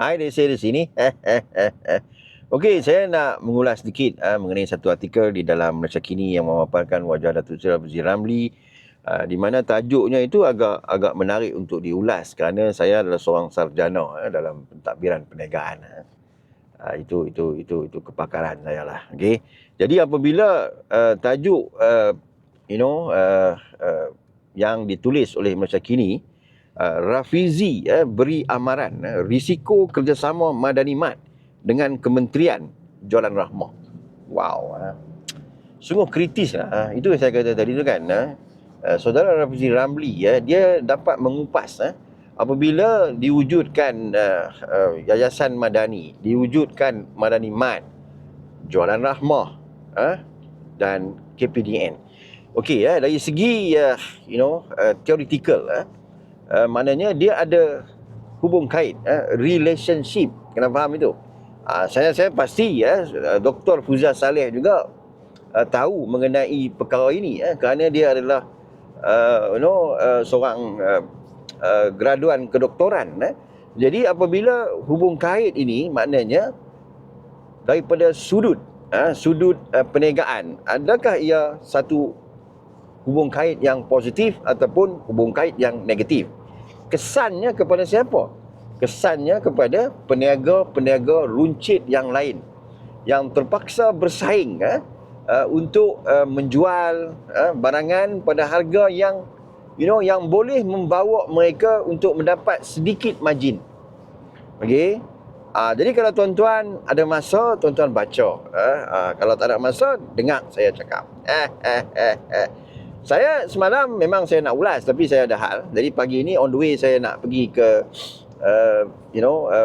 Hai, Desi di sini. Okey, saya nak mengulas sedikit mengenai satu artikel di dalam Malaysia Kini yang memaparkan wajah Datuk Seri Razli Ramli, di mana tajuknya itu agak menarik untuk diulas kerana saya adalah seorang sarjana dalam pentadbiran perniagaan. Itu kepakaran saya lah. Okey. Jadi apabila tajuk yang ditulis oleh Malaysia Kini, Rafizi beri amaran risiko kerjasama Madani Mart dengan Kementerian Jualan Rahmah. Wow, sungguh kritis lah. Itu yang saya kata tadi tu kan. Saudara Rafizi Ramli dia dapat mengupas apabila diwujudkan Yayasan Madani, diwujudkan Madani Mart, Jualan Rahmah dan KPDN. Okey, dari segi theoretical, maknanya dia ada hubung kait, relationship. Kena faham itu. Saya pasti Dr. Fuzia Saleh juga tahu mengenai perkara ini kerana dia adalah seorang graduan kedoktoran. Jadi apabila hubung kait ini, maknanya daripada sudut perniagaan, adakah ia satu hubung kait yang positif ataupun hubung kait yang negatif? Kesannya kepada siapa? Kesannya kepada peniaga-peniaga runcit yang lain yang terpaksa bersaing untuk menjual barangan pada harga yang yang boleh membawa mereka untuk mendapat sedikit margin. Okey. Jadi kalau tuan-tuan ada masa, tuan-tuan baca. Kalau tak ada masa, dengar saya cakap. Saya semalam memang saya nak ulas, tapi saya ada hal. Jadi pagi ni on the way saya nak pergi ke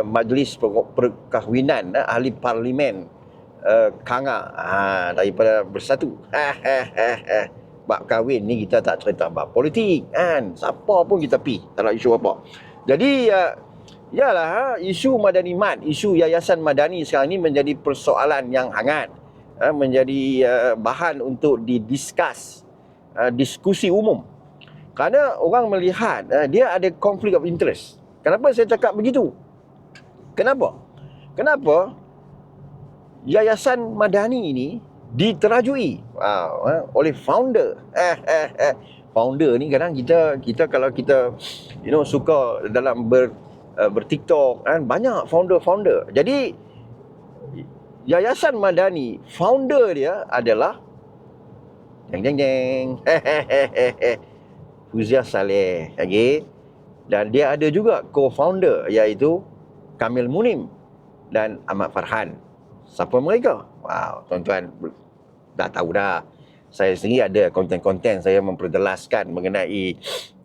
majlis perkahwinan ahli parlimen Kanga daripada Bersatu. Bab kahwin ni kita tak cerita bab politik kan. Siapa pun kita pi, tak ada isu apa. Jadi isu Madani Mart, isu Yayasan Madani sekarang ni menjadi persoalan yang hangat, menjadi bahan untuk didiskus, diskusi umum. Kerana orang melihat dia ada conflict of interest. Kenapa saya cakap begitu? Kenapa Yayasan Madani ini diterajui oleh founder. Founder ni kadang kita kalau kita suka dalam berTikTok kan, banyak founder. Jadi Yayasan Madani, founder dia adalah jeng Fuzia Saleh. Okey. Dan dia ada juga co-founder, iaitu Kamil Munim dan Ahmad Farhan. Siapa mereka? Wow, tuan-tuan dah tahu dah. Saya sendiri ada konten-konten saya memperjelaskan mengenai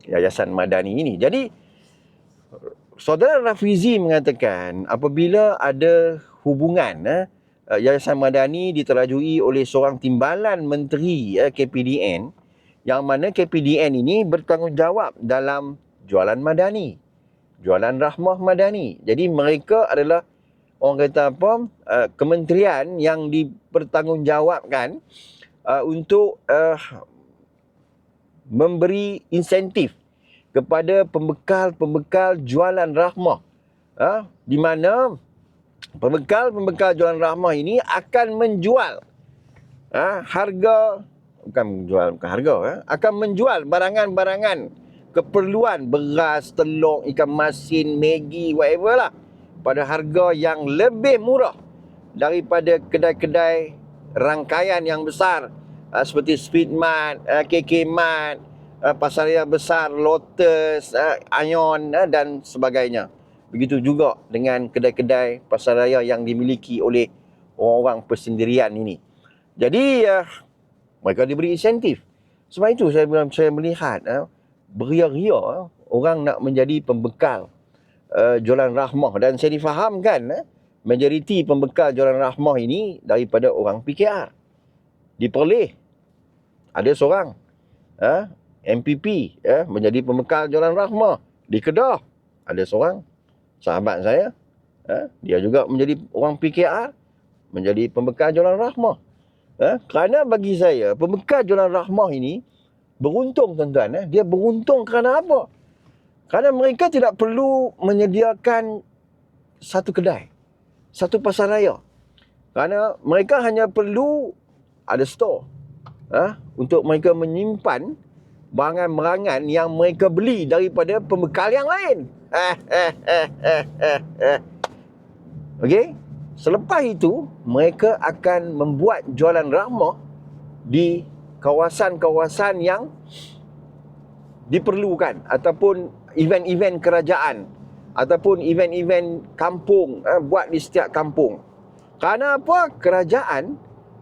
Yayasan Madani ini. Jadi Saudara Rafizi mengatakan apabila ada hubungan Yayasan Madani diterajui oleh seorang timbalan menteri KPDN, yang mana KPDN ini bertanggungjawab dalam Jualan Madani, Jualan Rahmah Madani. Jadi mereka adalah orang kata apa, kementerian yang dipertanggungjawabkan untuk memberi insentif kepada pembekal-pembekal jualan rahmah, di mana pembekal-pembekal jualan rahmah ini akan menjual akan menjual barangan-barangan keperluan beras, telur, ikan masin, Maggi, whatever lah, pada harga yang lebih murah daripada kedai-kedai rangkaian yang besar seperti Speedmart, KK Mart, Pasaraya Besar, Lotus, Ion dan sebagainya. Begitu juga dengan kedai-kedai pasaraya yang dimiliki oleh orang-orang persendirian ini. Jadi mereka diberi insentif. Sebab itu saya melihat beria-ria orang nak menjadi pembekal jualan rahmah, dan saya difahamkan majoriti pembekal jualan rahmah ini daripada orang PKR. Di Perlis ada seorang MPP menjadi pembekal jualan rahmah. Di Kedah ada seorang sahabat saya, dia juga menjadi orang PKR, menjadi pembekal jualan rahmah. Kerana bagi saya pembekal jualan rahmah ini beruntung, tuan-tuan. Dia beruntung kerana apa? Kerana mereka tidak perlu menyediakan satu kedai, satu pasaraya. Kerana mereka hanya perlu ada store untuk mereka menyimpan barangan-barangan yang mereka beli daripada pembekal yang lain. Okey. Selepas itu, mereka akan membuat jualan rahmah di kawasan-kawasan yang diperlukan, ataupun event-event kerajaan, ataupun event-event kampung, buat di setiap kampung. Kerana apa? Kerajaan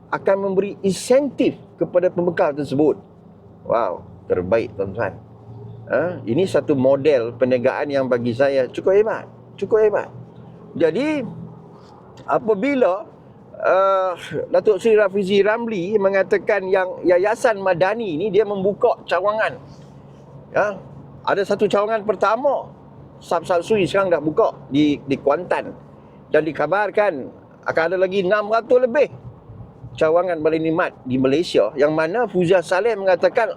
akan memberi insentif kepada pembekal tersebut. Wow, terbaik tuan-tuan. Ini satu model perniagaan yang bagi saya cukup hebat. Cukup hebat. Jadi, apabila Datuk Seri Rafizi Ramli mengatakan yang Yayasan Madani ni dia membuka cawangan. Ada satu cawangan pertama, Sab-Sab Sui sekarang dah buka di Kuantan. Dan dikabarkan akan ada lagi 600 lebih cawangan balai nikmat di Malaysia, yang mana Fuzia Saleh mengatakan,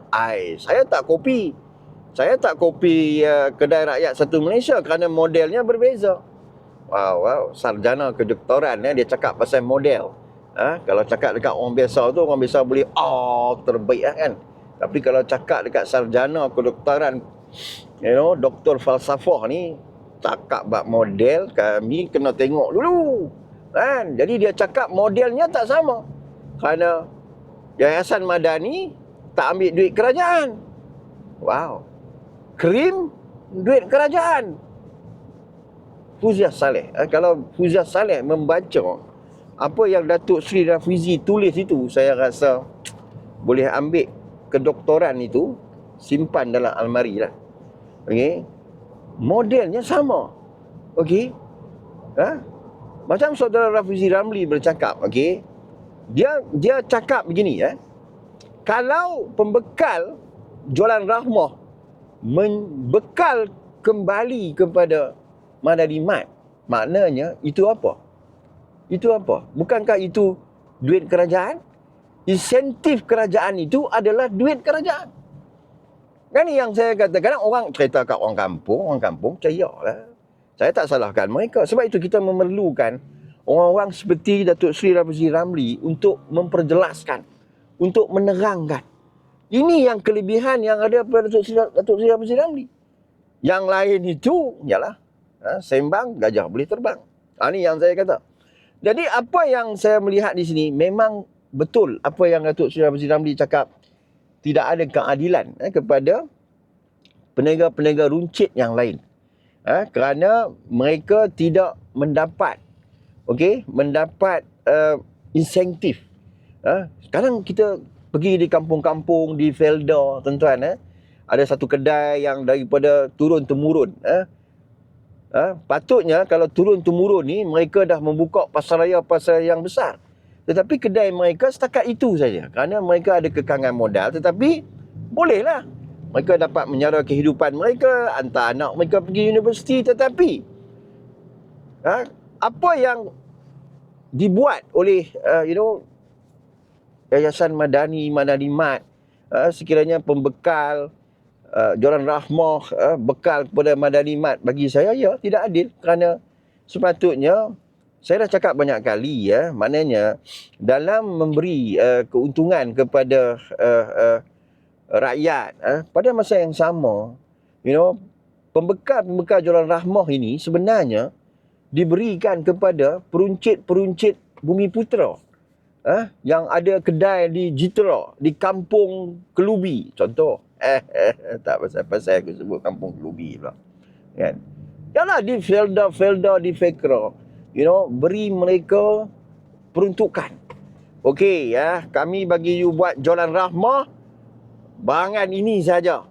saya tak kopi kedai rakyat satu Malaysia kerana modelnya berbeza. Wow, sarjana kedoktoran dia cakap pasal model. Kalau cakap dekat orang biasa tu, orang biasa boleh terbaik kan. Tapi kalau cakap dekat sarjana kedoktoran, doktor falsafah ni cakap bab model, kami kena tengok dulu kan. Jadi dia cakap modelnya tak sama. Kerana Yayasan Madani tak ambil duit kerajaan. Wow. Krim duit kerajaan. Fuzia Saleh. Kalau Fuzia Saleh membaca apa yang Datuk Seri Rafizi tulis itu, saya rasa boleh ambil kedoktoran itu, simpan dalam almari lah. Okey. Modelnya sama. Okey. Macam saudara Rafizi Ramli bercakap, okey. Dia cakap begini, kalau pembekal jualan rahmah membekal kembali kepada Madani Mat, maknanya itu apa? Itu apa? Bukankah itu duit kerajaan? Insentif kerajaan itu adalah duit kerajaan. Kan yang saya katakan, orang cerita kat orang kampung percayalah. Saya tak salahkan mereka. Sebab itu kita memerlukan orang-orang seperti Datuk Seri Rafizi Ramli untuk memperjelaskan, untuk menerangkan. Ini yang kelebihan yang ada pada Datuk Seri Rafizi Ramli. Yang lain itu, ialah sembang gajah boleh terbang. Ini yang saya kata. Jadi apa yang saya melihat di sini, memang betul apa yang Datuk Seri Rafizi Ramli cakap. Tidak ada keadilan kepada peniaga-peniaga runcit yang lain. Kerana mereka tidak mendapat mendapat insentif. Sekarang kita pergi di kampung-kampung, di Felda, tuan-tuan, ada satu kedai yang daripada turun-temurun. Patutnya kalau turun-temurun ni, mereka dah membuka pasaraya yang besar. Tetapi kedai mereka setakat itu saja. Kerana mereka ada kekangan modal, tetapi bolehlah mereka dapat menyara kehidupan mereka, hantar anak mereka pergi universiti. Tetapi apa yang dibuat oleh Yayasan Madani Mat, sekiranya pembekal jualan rahmah, bekal kepada Madani Mat, bagi saya tidak adil. Kerana sepatutnya, saya dah cakap banyak kali, maknanya dalam memberi keuntungan kepada rakyat, pada masa yang sama, pembekal jualan rahmah ini sebenarnya diberikan kepada peruncit-peruncit Bumiputera, yang ada kedai di Jitera, di Kampung Kelubi contoh. Tak pasal-pasal aku sebut Kampung Kelubi pula, kan. Yalah, di Felda di Fekra, beri mereka peruntukan. Okey, kami bagi you buat jualan rahmah barangan ini saja,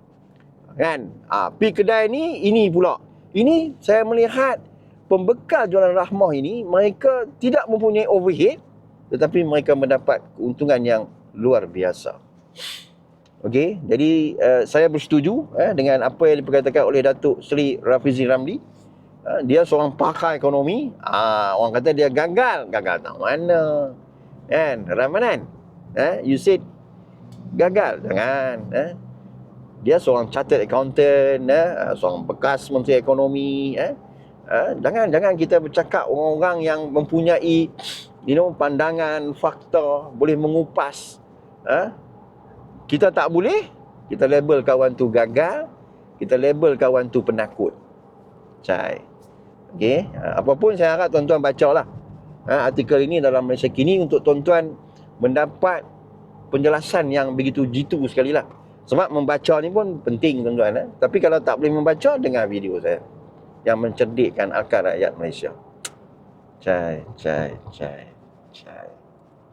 kan. Pi kedai ni, ini pula. Ini saya melihat pembekal jualan rahmah ini, mereka tidak mempunyai overhead, tetapi mereka mendapat keuntungan yang luar biasa. Okey, jadi saya bersetuju dengan apa yang diperkatakan oleh Datuk Seri Rafizi Ramli. Dia seorang pakar ekonomi. Orang kata dia gagal tak mana, kan? Ramadan, you said gagal, jangan. Dia seorang chartered accountant, seorang bekas menteri ekonomi, Jangan kita bercakap orang-orang yang mempunyai pandangan, fakta, boleh mengupas. Kita tak boleh, kita label kawan tu gagal, kita label kawan tu penakut. Cai. Okey, apapun saya harap tuan-tuan bacalah artikel ini dalam Malaysia Kini untuk tuan-tuan mendapat penjelasan yang begitu jitu sekali lah. Sebab membaca ni pun penting tuan-tuan. Tapi kalau tak boleh membaca, dengar video saya yang mencerdikkan akal rakyat Malaysia. Cai.